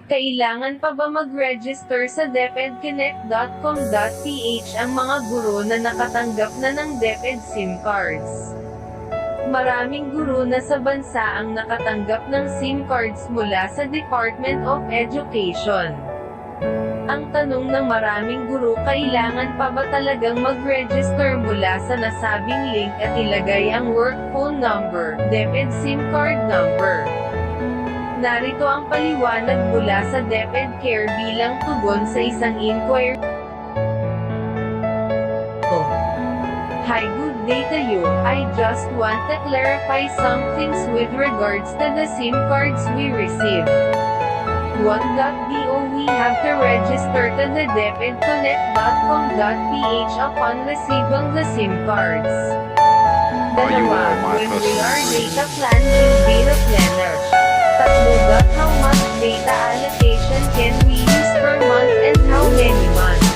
Kailangan pa ba mag-register sa depedconnect.com.ph ang mga guro na nakatanggap na ng DepEd SIM cards? Maraming guro na sa bansa ang nakatanggap ng SIM cards mula sa Department of Education. Ang tanong ng maraming guro, kailangan pa ba talagang mag-register mula sa nasabing link at ilagay ang work phone number, DepEd SIM card number? Narito ang paliwanag mula sa DepEd Care bilang tugon sa isang inquiry. Hi, good day to you. I just want to clarify some things with regards to the SIM cards we received. 1.do We have to register to the depedconnect.com.ph upon receiving the SIM cards. Dalawa, when will our data plan will be replenished? Tatlo, how much data allocation can we use per month and how many months?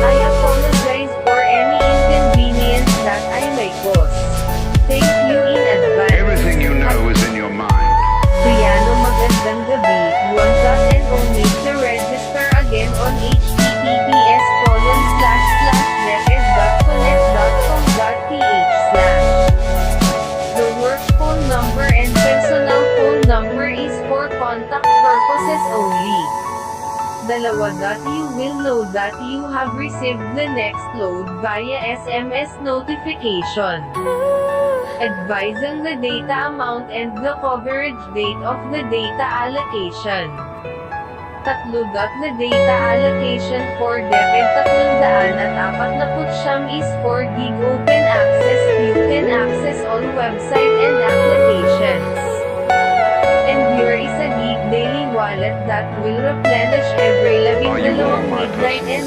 I apologize for any inconvenience that I may cause. Thank you in advance. Everything you know is in your mind. Piano, magandang gabi. And need to register again on https://deped.connect.com.ph/. The work phone number and personal phone number is for contact purposes only. Dalawa. You will know that you have received the next load via SMS notification, advising the data amount and the coverage date of the data allocation. Tatlo. The data allocation for DepEd 349 is 4 gig open access. You can access all website and applications. And here is a gig daily wallet that will replenish every 12 midnight and